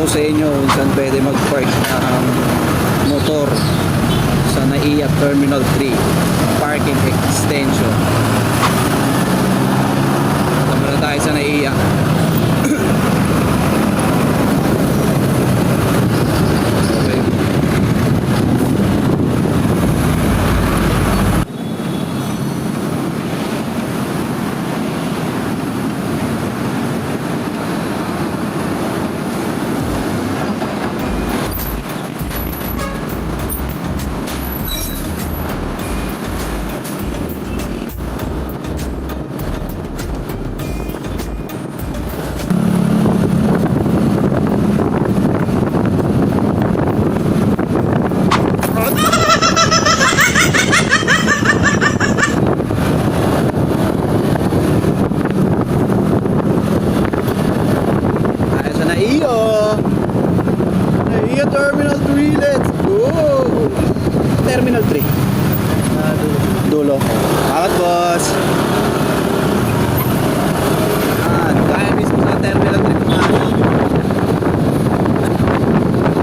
ko sa inyo kung saan pwede mag-park ng motor sa NAIA Terminal 3 parking extension. Tama na tayo sa NAIA. NAIA Terminal 3, let's go! Terminal 3. Dulo. Bakit, boss? Kaya mismo sa Terminal 3 pumasok.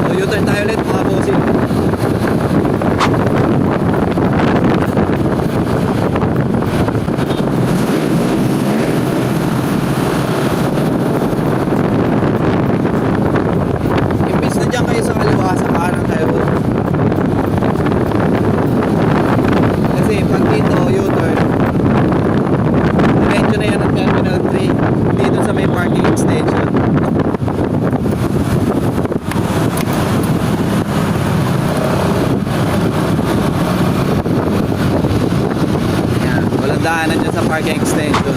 So, U-turn tayo ulit, mga bossing. Daanan dyan sa parking extension.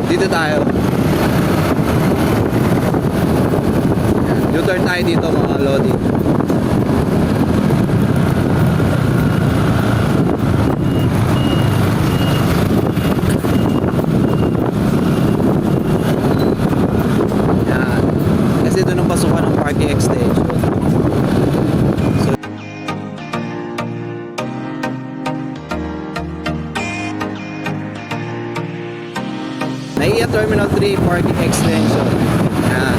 Dito tayo. U-turn tayo dito, mga lodi. Yan. Kasi doon ang pasukan ng parking extension. NAIA Terminal 3 parking extension. Yan.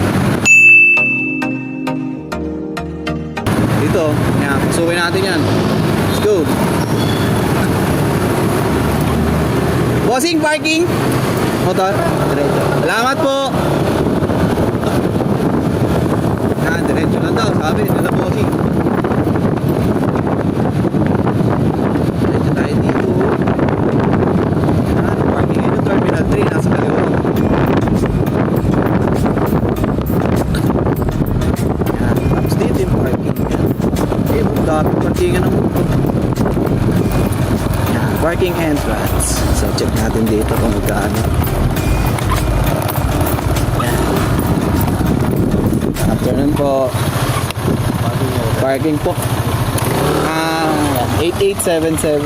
Dito, yan, pasukin natin yan. Let's go. Bossing, parking motor. Diretso. Salamat po. Yan, diretso lang daw, sabi nila bossing. Diretso tayo dito. Yan, parking ito Terminal 3 nasa kaliwa. Yan, tapos dito yung parking. Eh, dami parkingan ng motor. Yan, parking entrance. So, check natin dito kung magkano. Yan. Afternoon po. Parking po. 8877.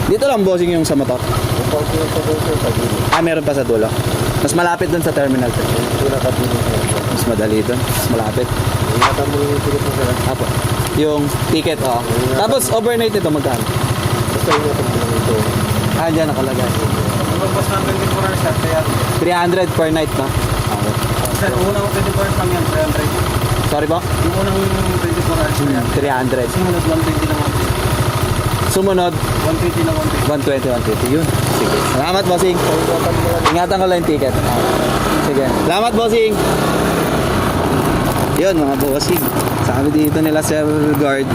Dito lang bossing yung sa motor. Meron pa sa dulo. Mas malapit dun sa Terminal 3. Mas madali dun. Mas malapit. Apo. Yung ticket, oh. Tapos overnight ito magkano? Diyan nakalagay. Mas na 24 hours at 300 per night, no? Sir, unang 24 hours lang yan, 300. Sorry po? Yung unang 24 hours na yan. 300. Sumunod 120 lang 120. Sumunod 120 lang 120. 120. Yun. Sige. Salamat, bossing. Ingatan ko lang yung ticket. Sige. Salamat, bossing. Yun, mga bossing. Sabi dito nila, Sir Guard,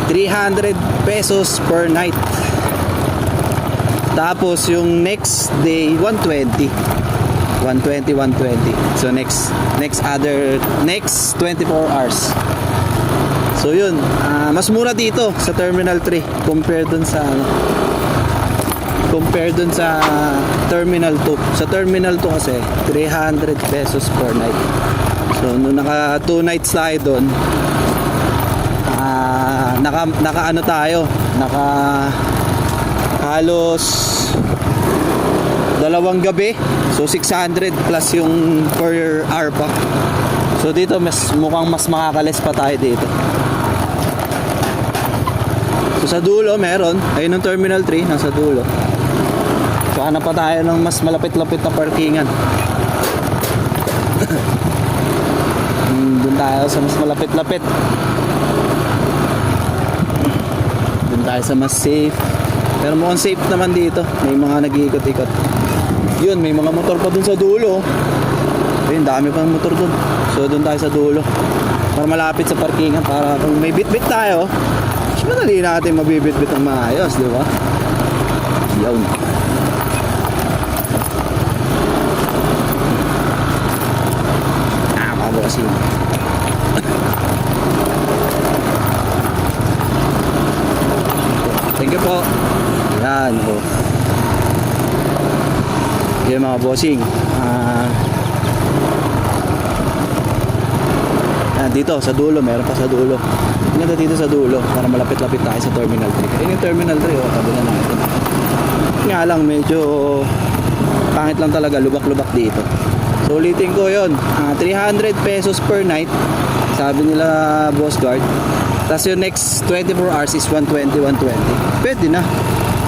300 pesos per night. Tapos yung next day 120. So next 24 hours. So yun, mas mura dito sa Terminal 3 compare dun sa Terminal 2. Sa Terminal 2 kasi 300 pesos per night. So nung naka 2 nights tayo doon, naka ano tayo, naka halos 2 gabi. So 600 plus yung per hour pa. So dito mukhang mas makakalis pa tayo dito. So sa dulo meron, ayun ang Terminal 3 nasa dulo. So hanap pa tayo ng mas malapit-lapit na parkingan. Doon tayo sa mas malapit-lapit. Doon tayo sa mas safe. Pero mukhang safe naman dito. May mga nag-iikot-ikot. Yun, may mga motor pa dun sa dulo. Ayun, dami pang motor dun. So doon tayo sa dulo. Para malapit sa parkingan. Para kung may bit-bit tayo, mas madali natin mabibit-bit ng maayos, di ba? Yun. Kasi thank you po. Yan po. Yan mga bossing. Dito sa dulo, meron pa sa dulo. Ganda dito sa dulo para malapit-lapit tayo sa Terminal 3. Ayun yung Terminal 3, oh, tabi na natin. Nga lang, medyo pangit lang talaga, lubak-lubak dito. So ulitin ko yun, 300 pesos per night, sabi nila Boss Guard. Tapos yung next 24 hours is 120, 120. Pwede na,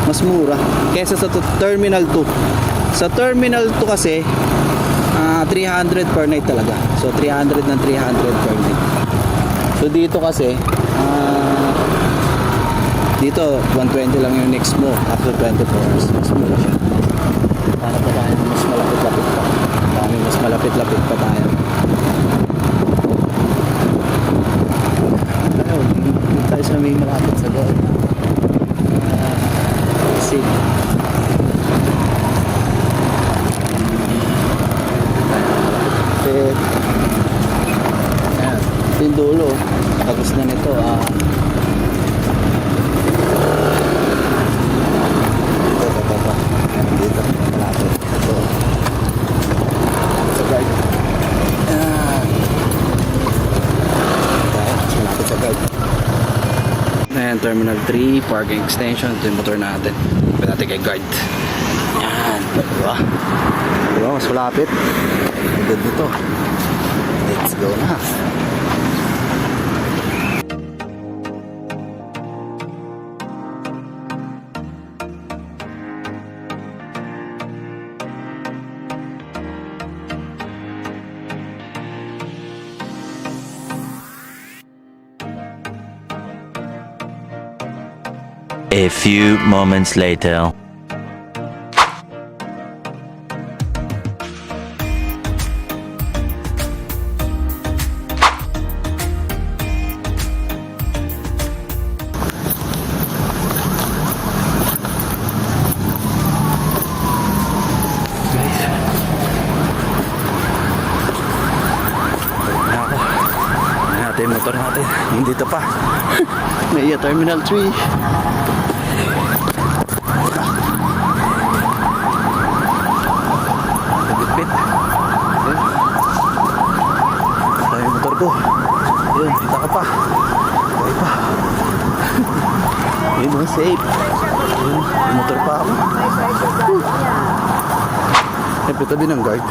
mas mura kesa sa Terminal 2. Sa Terminal 2 kasi 300 per night talaga. So 300 ng 300 per night. So dito kasi dito 120 lang yung next mo after 24 hours. Mas mura siya. Para pa tayo mas malapit-lapit pa. Mas malapit-lapit pa tayo. Ayun, dito tayo sa may malapit sa doon. Safe. Ayan. Yung dulo. Tapos na nito. Dito. Malapit. Ito. Sa guard. Malapit sa guard. Ayan, Terminal 3, parking extension. Ito yung motor natin. Pwede natin kay guard. Ayan. Diba? Diba? Mas malapit. Good dito. Let's go na. A few moments later. Yung motor natin, hindi ito pa. Naiya Terminal 3. Bit-bit. Ito yung motor ko. Ayun, kita ka pa. Okay pa. Ayun, safe. Ayun, yung motor pa ako. Siyempre tabi ng guard.